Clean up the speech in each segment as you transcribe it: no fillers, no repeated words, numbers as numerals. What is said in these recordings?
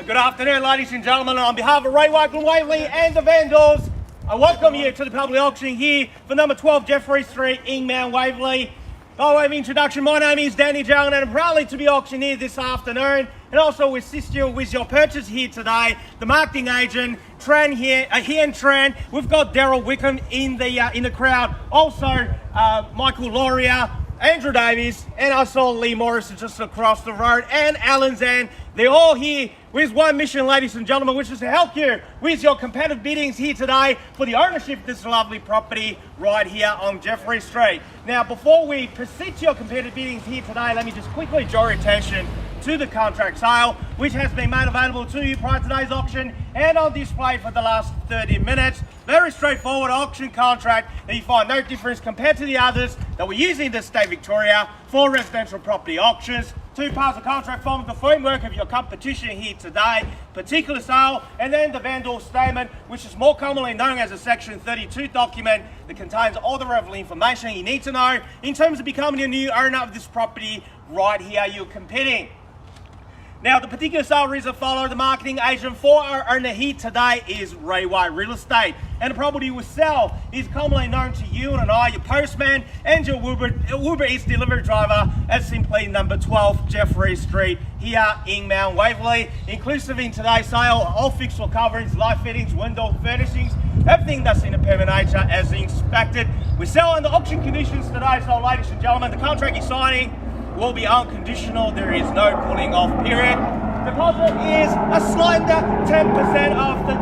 Good afternoon, ladies and gentlemen. On behalf of Ray Glen, Waverley and the Vandals, I welcome you to the public auction here for number 12 Jeffrey Street in Mount Waverley. By way of introduction, my name is Danny Jalen and I'm proudly to be auctioneer this afternoon and also assist you with your purchase here today. The marketing agent, Hien Tran. We've got Darryl Wickham in the crowd. Also, Michael Laurier, Andrew Davies, and I saw Lee Morrison just across the road, and Alan Zan. They're all here with one mission, ladies and gentlemen, which is to help you with your competitive biddings here today for the ownership of this lovely property right here on Jeffrey Street. Now, before we proceed to your competitive biddings here today, let me just quickly draw your attention to the contract sale, which has been made available to you prior to today's auction and on display for the last 30 minutes. Very straightforward auction contract that you find no difference compared to the others that we use in the state of Victoria for residential property auctions. Two parts of contract form the framework of your competition here today, particular sale, and then the Vandal statement, which is more commonly known as a Section 32 document that contains all the relevant information you need to know in terms of becoming a new owner of this property right here you're competing. Now, the particular sale is as follows. The marketing agent for our owner here today is Rayway Real Estate. And the property we sell is commonly known to you and I, your postman, and your Uber Eats delivery driver as simply number 12 Jeffrey Street here in Mount Waverley. Inclusive in today's sale, all fixture coverings, light fittings, window furnishings, everything that's in a permanent nature as inspected. We sell under auction conditions today, so ladies and gentlemen, the contract you're signing will be unconditional. There is no pulling off period. Deposit is a slender 10% of the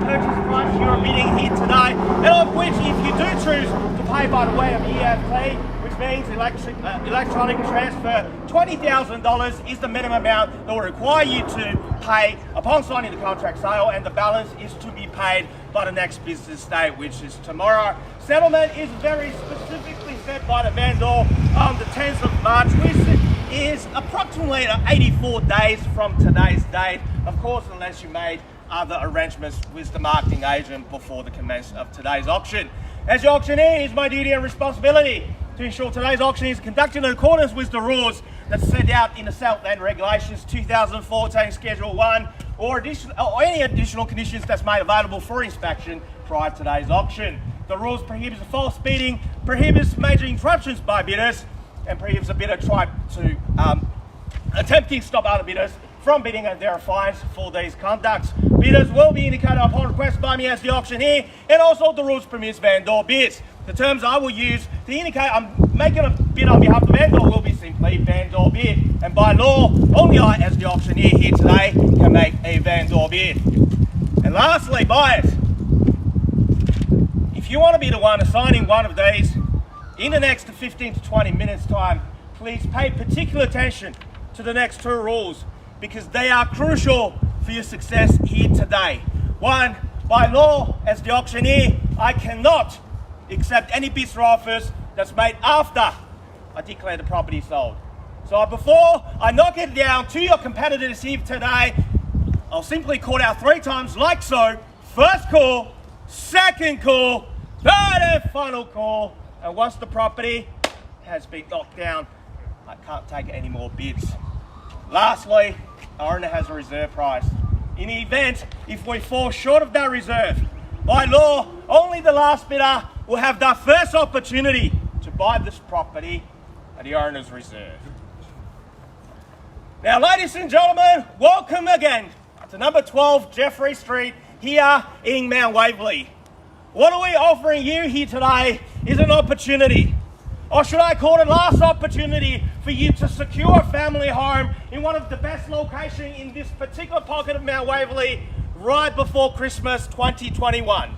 purchase price you're bidding here today, and of which, if you do choose to pay by the way of EFT, which means electronic transfer, $20,000 is the minimum amount that will require you to pay upon signing the contract sale, and the balance is to be paid by the next business day, which is tomorrow. Settlement is very specifically set by the Vandal on the 10th of March, which is approximately 84 days from today's date, of course, unless you made other arrangements with the marketing agent before the commencement of today's auction. As your auctioneer, it is my duty and responsibility to ensure today's auction is conducted in accordance with the rules that's set out in the Southland Regulations 2014 Schedule 1 or any additional conditions that's made available for inspection prior to today's auction. The rules prohibits false bidding, prohibits major interruptions by bidders, and prohibits a bidder try to attempting to stop other bidders from bidding, and there are fines for these conducts. Bidders will be indicated upon request by me as the auctioneer, and also the rules permits Vandal bids. The terms I will use to indicate I'm making a bid on behalf of Vandal will be simply Vandal bid, and by law, only I as the auctioneer here today can make a Vandal bid. And lastly, buyers, if you want to be the one assigning one of these in the next 15 to 20 minutes time, please pay particular attention to the next two rules because they are crucial for your success here today. One, by law, as the auctioneer, I cannot accept any bids or offers that's made after I declare the property sold. So before I knock it down to your competitors here today, I'll simply call out 3 times like so. First call, second call, third and final call. And once the property has been knocked down, I can't take any more bids. Lastly, our owner has a reserve price. In the event, if we fall short of that reserve, by law, only the last bidder will have the first opportunity to buy this property at the owner's reserve. Now, ladies and gentlemen, welcome again to number 12 Jeffrey Street here in Mount Waverley. What are we offering you here today is an opportunity, or should I call it last opportunity, for you to secure a family home in one of the best locations in this particular pocket of Mount Waverley right before Christmas 2021.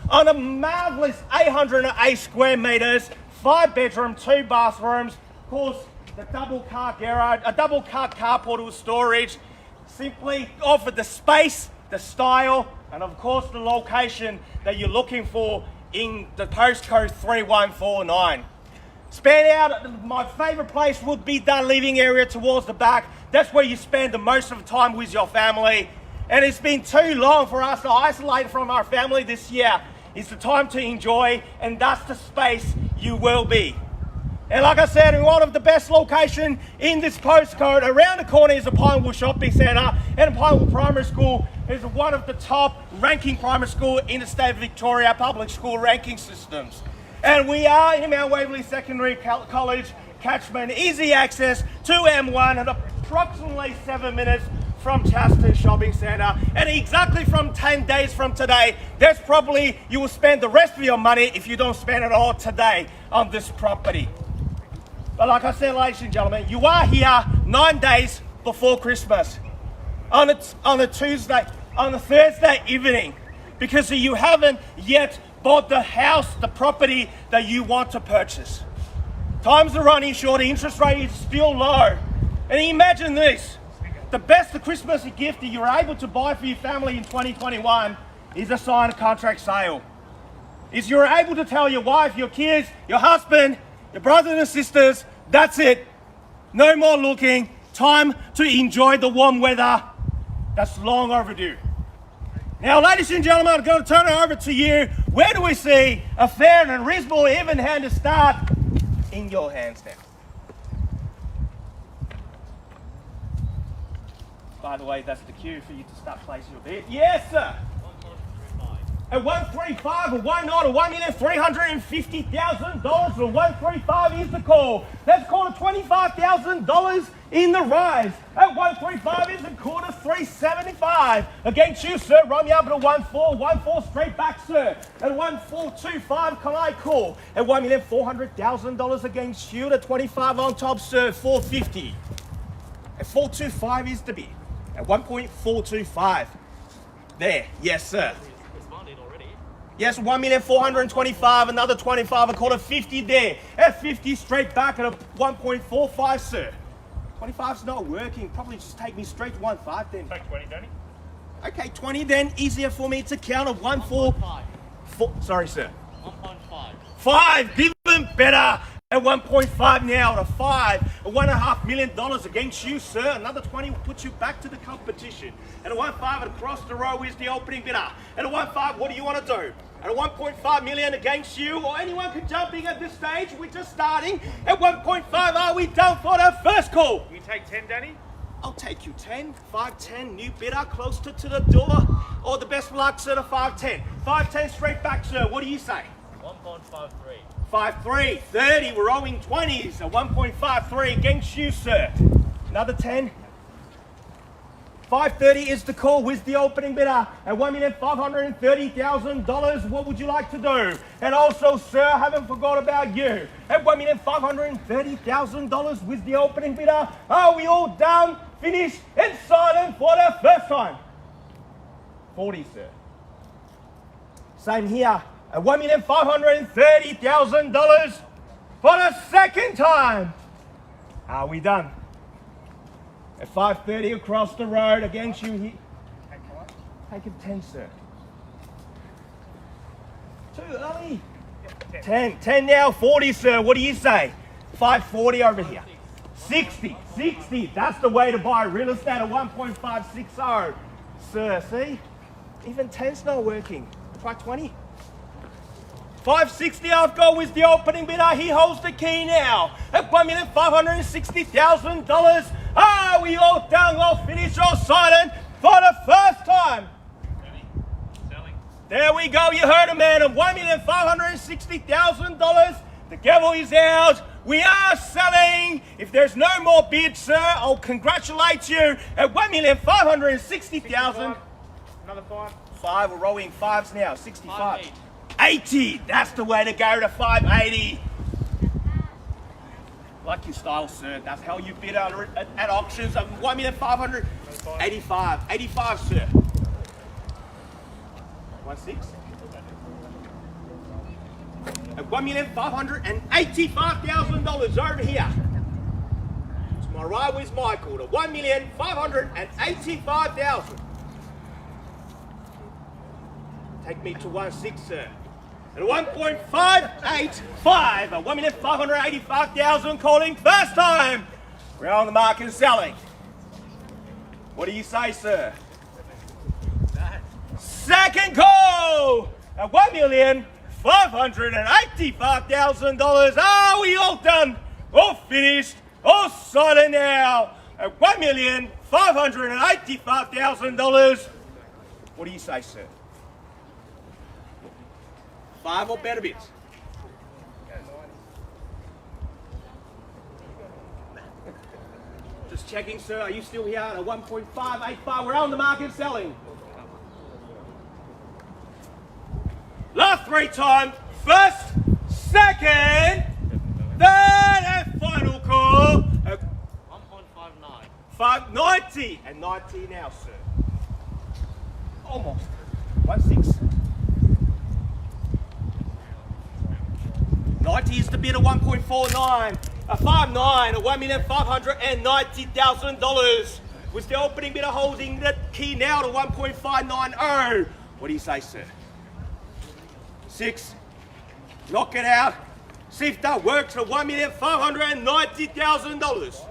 On a marvellous 808 square metres, 5 bedroom, 2 bathrooms, of course the double car garage, a double car carport with storage, simply offer the space, the style, and of course the location that you're looking for in the postcode 3149. Span out, my favourite place would be that living area towards the back. That's where you spend the most of the time with your family. And it's been too long for us to isolate from our family this year. It's the time to enjoy, and that's the space you will be. And like I said, in one of the best locations in this postcode, around the corner is the Pinewood Shopping Centre, and Pinewood Primary School is one of the top ranking primary school in the state of Victoria public school ranking systems. And we are in Mount Waverley Secondary College catchment, easy access to M1 at approximately 7 minutes from Chaston Shopping Centre. And exactly from 10 days from today, that's probably you will spend the rest of your money if you don't spend it all today on this property. But like I said, ladies and gentlemen, you are here 9 days before Christmas on a Thursday, on a Thursday evening, because you haven't yet bought the house, the property that you want to purchase. Times are running short, the interest rate is still low. And imagine this, the best Christmas gift that you're able to buy for your family in 2021 is a signed contract sale. Is you're able to tell your wife, your kids, your husband, your brothers and sisters, that's it. No more looking. Time to enjoy the warm weather. That's long overdue. Now, ladies and gentlemen, I'm going to turn it over to you. Where do we see a fair and reasonable even hand to start? In your hands now. By the way, that's the cue for you to start placing your bid. Yes, sir. At 135, or why not? At $1,350,000, or 135 is the call. Let's call it $25,000 in the rise. At 135 is the call to 375. Against you, sir. Run me up at a 14 straight back, sir. At 1425, can I call? At $1,400,000 against you. At 25 on top, sir. 450. At 425 is the bid. At 1.425. There. Yes, sir. Yes, 1,425,000, another 25, I call it 50 there. At 50, straight back at a 1.45, sir. 25's not working, probably just take me straight to 1.5 then. Take 20, Danny. Okay, 20 then, easier for me to count at 1.4. Sorry, sir. 1.5. 5, even better. At 1.5 now to 5, at $1.5 million against you, sir. Another 20 will put you back to the competition. At a 1.5 across the row is the opening bidder. At a 1.5, what do you want to do? At a 1.5 million against you, or anyone can jump in at this stage. We're just starting. At 1.5, are we done for the first call? You take 10, Danny? I'll take you 10, 510, new bidder, closer to the door. Or the best luck, sir, to 510. 510 straight back, sir. What do you say? 1.53. 5.3, 30, we're owing 20s, a 1.53 against you, sir. Another 10. 5.30 is the call with the opening bidder at $1,530,000. What would you like to do? And also, sir, I haven't forgot about you. At $1,530,000 with the opening bidder. Are we all done, finished, and silent for the first time? 40, sir. Same here. At $1,530,000 for the second time. Are we done? At 5.30 across the road against you here. Take it 10, sir. Too early. 10. 10 now, 40, sir. What do you say? 5.40 over here. 60. 60. That's the way to buy real estate at 1.560. Sir, see? Even 10's not working. Try 20. 560 I've got with the opening bidder. He holds the key now at $1,560,000. Are we all done, all finished, all silent for the first time? Selling. There we go. You heard a man of $1,560,000. The gavel is out. We are selling. If there's no more bid, sir, I'll congratulate you at $1,560,000. Another 5. 5. We're rolling 5s now. 65. 80, that's the way to go to 580. Like your style, sir. That's how you bid at auctions. 1,585. 85, sir. 16. At $1,585,000 over here. To my right was Michael. To $1,585,000. Take me to 16, sir. At 1.585, at $1,585,000 calling first time. We're on the market and selling. What do you say, sir? Second call at $1,585,000. $585,000. Are we all done? All finished? All silent now? At $1,585,000. What do you say, sir? 5 or better bids? Just checking, sir. Are you still here at a 1.585? We're on the market selling. Last 3 times. First, second, third, and final call. 1.59. 590 and 90 now, sir. Almost. 1.6. 90 is the bid of 1.49. A 5.9 at $1,590,000. With the opening bidder holding the key now to 1.590. What do you say, sir? 6. Knock it out. See if that works at $1,590,000.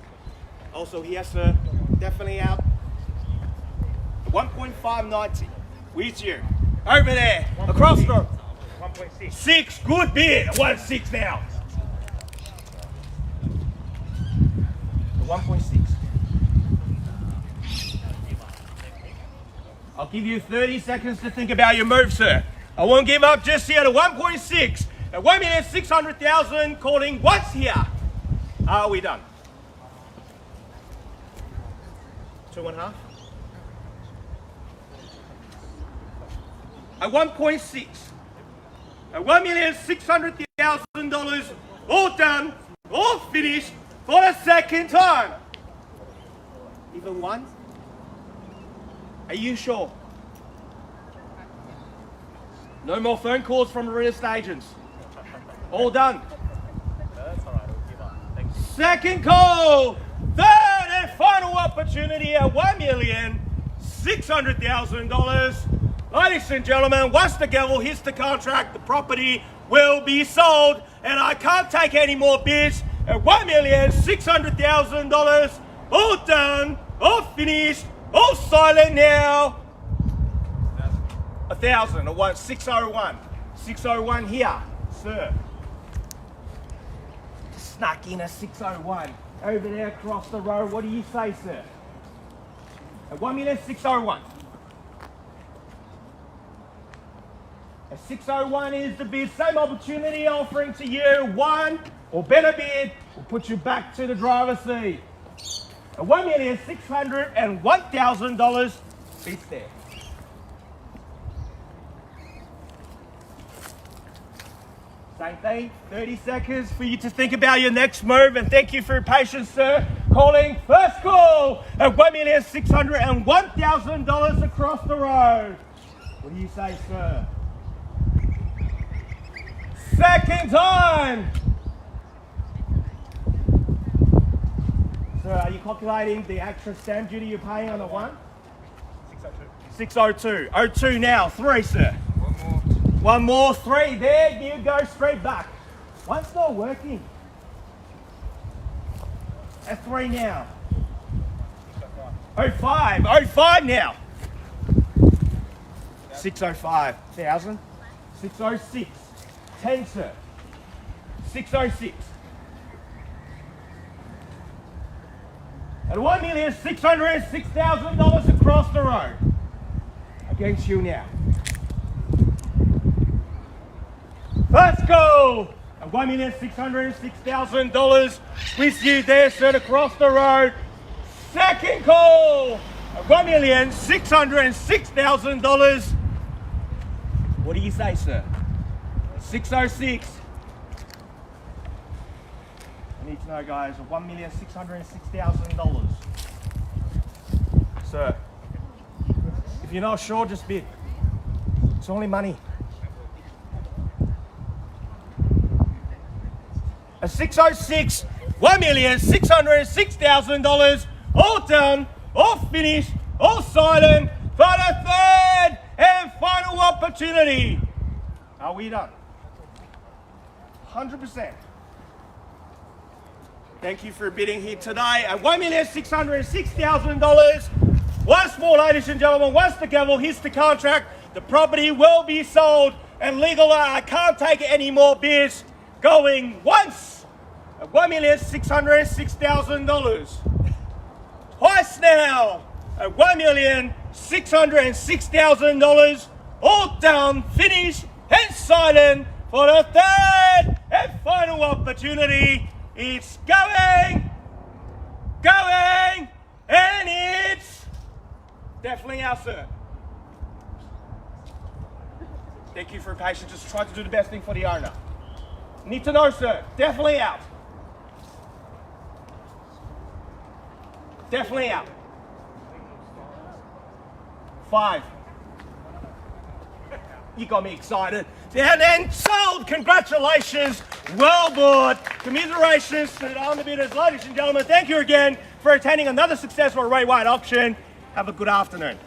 Also here, sir. Definitely out. 1.590. With you. Over there. Across the 1.6. 6. Good bid. 1.6 now. 1.6. I'll give you 30 seconds to think about your move, sir. I won't give up just here to 1.6. At $1,600,000, calling once here. Are we done? 2.5. At 1.6. At $1,600,000, all done, all finished for the second time. Even one? Are you sure? No more phone calls from real estate agents. All done. That's all right. We'll give up. Thank you. Second call. Third and final opportunity at $1,600,000. Ladies and gentlemen, once the gavel hits the contract, the property will be sold. And I can't take any more bids at $1,600,000. All done, all finished, all silent now. 1,000 or 601. 601 here, sir. Snuck in a 601. Over there across the road. What do you say, sir? At $1,601. A 601 is the bid. Same opportunity offering to you. One or better bid will put you back to the driver's seat. At $1,601,000 bids there. Same thing, 30 seconds for you to think about your next move, and thank you for your patience, sir. Calling first call at $1,601,000 across the road. What do you say, sir? Second time. Sir, are you calculating the extra stamp duty you're paying on the one? 602. 02 now. 3, sir. One more. 3. There you go. Straight back. One's not working. At 3 now. 05. 05 now. 605,000. 606. 10, sir. 606. At $1,606,000 across the road. Against you now. Let's go! At $1,606,000 with you there, sir, across the road. Second call at $1,606,000. What do you say, sir? 606. I need to know, guys, $1,606,000. Sir, if you're not sure, just bid. It's only money. A 606, $1,606,000. All done, all finished, all silent for the third and final opportunity. Are we done? 100%. Thank you for bidding here today at $1,606,000. Once more, ladies and gentlemen, once the gavel hits the contract, the property will be sold and legal can't take any more bids. Going once at $1,606,000. Twice now at $1,606,000. All done, finished, and silent for the third and final opportunity. It's going, and it's definitely out, sir. Thank you for your patience. Just try to do the best thing for the owner. Need to know, sir. Definitely out. Definitely out. 5. You got me excited. And then sold. Congratulations. Well bought. Commiserations to the owner bidders. Ladies and gentlemen, thank you again for attending another successful Ray White auction. Have a good afternoon.